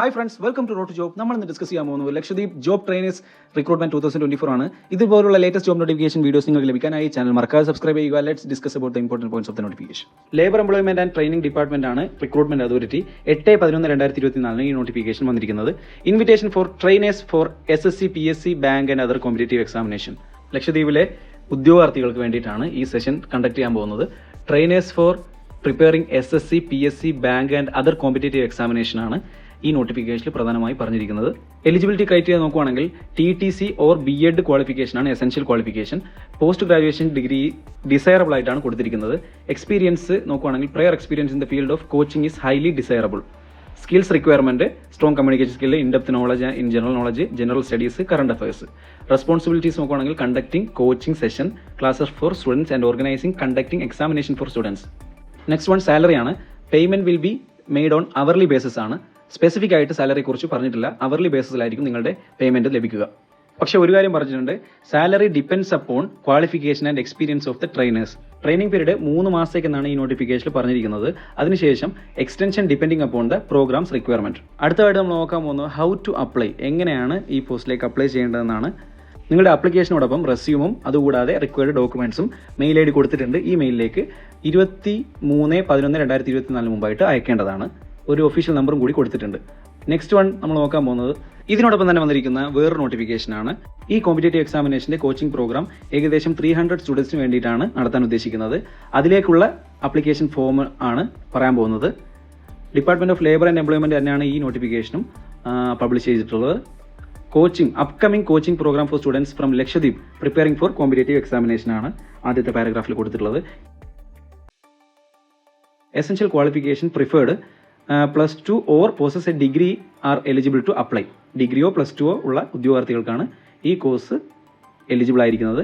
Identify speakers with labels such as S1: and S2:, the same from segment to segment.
S1: Hi friends, welcome to Road to Job. നമ്മൾ ഇന്ന് discuss ചെയ്യാൻ പോകുന്നത് ലക്ഷദ്വീപ് ജോബ് ട്രെയിനേഴ്സ് റിക്രൂട്ട്മെന്റ് 2024 ആണ്. ഇതുപോലുള്ള ലേറ്റസ്റ്റ് ജോബ് നോട്ടിഫിക്കേഷൻ വീഡിയോസ് നിങ്ങൾക്ക് ലഭിക്കാനായി ചാനൽ മറക്കാതെ സബ്സ്ക്രൈബ് ചെയ്യുക. Let's discuss about the important points of the notification. Labour employment and training department ആണ് റിക്രൂട്ട്മെന്റ് അതോറിറ്റി 8/11/2024 ഈ നോട്ടിഫിക്കേഷൻ വന്നിരിക്കുന്നത്. Invitation for trainers for SSC, PSC, bank and other competitive examination. ലക്ഷദ്വീപിലെ ഉദ്യോഗാർത്ഥികൾക്ക് വേണ്ടിയിട്ടാണ് ഈ സെഷൻ കണ്ടക്ട് ചെയ്യാൻ പോകുന്നത്. Trainers for preparing SSC, PSC, bank and other competitive examination ആണ് ഈ നോട്ടിഫിക്കേഷനിൽ പ്രധാനമായി പറഞ്ഞിരിക്കുന്നത്. എലിജിബിലിറ്റി ക്രൈറ്റീരിയ നോക്കുകയാണെങ്കിൽ TTC ഓർ BEd ക്വാളിഫിക്കേഷൻ ആണ് essential qualification. Post graduation degree desirable ആയിട്ടാണ് കൊടുത്തിരിക്കുന്നത്. എക്സ്പീരിയൻസ് നോക്കുകയാണെങ്കിൽ prior experience in the field of coaching is highly desirable. Skills requirement strong communication skill, in depth knowledge in general knowledge, general studies, current affairs. Responsibilities നോക്കുകയാണെങ്കിൽ conducting coaching session, classes for students and organising conducting examination for students. Next one salary ആണ്. Payment will be made on hourly basis ആണ്. Specific ആയിട്ട് സാലറിയെ കുറിച്ച് പറഞ്ഞിട്ടില്ല. Hourly ബേസിസിലായിരിക്കും നിങ്ങളുടെ payment ലഭിക്കുക. പക്ഷേ ഒരു കാര്യം പറഞ്ഞിട്ടുണ്ട്, salary depends upon qualification and experience of the trainers. Training period 3 മാസത്തേക്കെന്നാണ് ഈ നോട്ടിഫിക്കേഷനിൽ പറഞ്ഞിരിക്കുന്നത്. അതിനുശേഷം extension depending upon the programmes requirement. അടുത്തതായിട്ട് നമ്മൾ നോക്കാൻ പോകുന്നത് ഹൗ ടു അപ്ലൈ, എങ്ങനെയാണ് ഈ പോസ്റ്റിലേക്ക് അപ്ലൈ ചെയ്യേണ്ടതെന്നാണ്. നിങ്ങളുടെ ആപ്ലിക്കേഷനോടൊപ്പം റെസ്യൂമും അതുകൂടാതെ റിക്വയർഡ് ഡോക്യുമെന്റ്സും മെയിൽ ID കൊടുത്തിട്ടുണ്ട്. ഈ മെയിലിലേക്ക് 23/11/2024 മുമ്പായിട്ട് അയക്കേണ്ടതാണ്. ഒരു ഒഫീഷ്യൽ നമ്പറും കൂടി കൊടുത്തിട്ടുണ്ട്. നെക്സ്റ്റ് വൺ നമ്മൾ നോക്കാൻ പോകുന്നത് ഇതിനോടൊപ്പം തന്നെ വന്നിരിക്കുന്ന വേറൊരു നോട്ടിഫിക്കേഷനാണ്. ഈ കോമ്പറ്റേറ്റീവ് എക്സാമിനേഷന്റെ കോച്ചിങ് പ്രോഗ്രാം ഏകദേശം 300 സ്റ്റുഡൻസിന് വേണ്ടിയിട്ടാണ് നടത്താൻ ഉദ്ദേശിക്കുന്നത്. അതിലേക്കുള്ള ആപ്ലിക്കേഷൻ ഫോം ആണ് പറയാൻ പോകുന്നത്. Department of labour and employment തന്നെയാണ് ഈ നോട്ടിഫിക്കേഷനും പബ്ലിഷ് ചെയ്തിട്ടുള്ളത്. Coaching upcoming coaching programme for students from Lakshadweep preparing for competitive examination ആണ് ആദ്യത്തെ പാരഗ്രാഫിൽ കൊടുത്തിട്ടുള്ളത്. Essential qualification preferred +2 or possess a degree are eligible to apply. ഡിഗ്രിയോ +2 ഉള്ള ഉദ്യോഗാർത്ഥികൾക്കാണ് ഈ കോഴ്സ് എലിജിബിൾ ആയിരിക്കുന്നത്.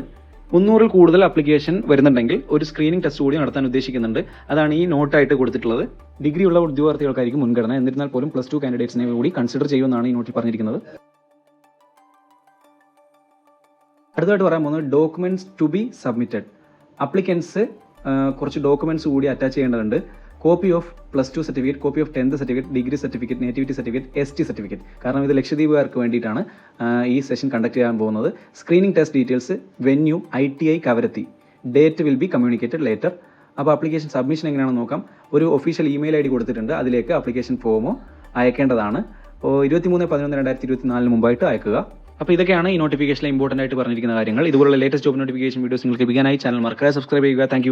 S1: 300-ൽ കൂടുതൽ ആപ്ലിക്കേഷൻ വരുന്നുണ്ടെങ്കിൽ ഒരു സ്ക്രീനിംഗ് ടെസ്റ്റ് കൂടി നടത്താൻ ഉദ്ദേശിക്കുന്നുണ്ട്. അതാണ് ഈ നോട്ടായിട്ട് കൊടുത്തിട്ടുള്ളത്. ഡിഗ്രി ഉള്ള ഉദ്യോഗാർത്ഥികൾക്കായിരിക്കും മുൻഗണന. എന്നിരുന്നാൽ പോലും +2 കാൻഡിഡേറ്റ്സിനെ കൂടി കൺസിഡർ ചെയ്യുമെന്നാണ് ഈ നോട്ടിൽ പറഞ്ഞിരിക്കുന്നത്. അടുത്തതായിട്ട് പറയാൻ പോകുന്നത് documents to be submitted. Applicants കുറച്ച് ഡോക്യുമെന്റ്സ് കൂടി അറ്റാച്ച് ചെയ്യേണ്ടതുണ്ട്. Copy of +2 certificate, copy of 10th certificate, degree certificate, nativity certificate, ST certificate. കാരണം ഇത് ലക്ഷദ്വീപുകാർക്ക് വേണ്ടിയിട്ടാണ് ഈ സെഷൻ കണ്ടക്ട് ചെയ്യാൻ പോകുന്നത്. Screening test details, venue, ITI Kavaratti. Date will be communicated later. അപ്പോൾ ആപ്ലിക്കേഷൻ സബ്മിഷൻ എങ്ങനെയാണെന്ന് നോക്കാം. ഒരു ഒഫീഷ്യൽ ഇമെയിൽ ID കൊടുത്തിട്ടുണ്ട്. അതിലേക്ക് ആപ്ലിക്കേഷൻ ഫോമോ അയക്കേണ്ടതാണ്. 23/11/2024 മുമ്പായിട്ട് അയക്കുക. അപ്പോൾ ഇതൊക്കെയാണ് ഈ നോട്ടിഫിക്കേഷനിൽ ഇമ്പോർട്ടൻ്റ് ആയിട്ട് പറഞ്ഞിരിക്കുന്ന കാര്യങ്ങൾ. ഇതുപോലുള്ള ലേറ്റസ്റ്റ് ജോബ് നോട്ടിഫിക്കേഷൻ വീഡിയോസ് നിങ്ങൾക്ക് ലഭിക്കാനായി ചാനൽ മറക്കാതെ സബ്സ്ക്രൈബ് ചെയ്യുക. താങ്ക്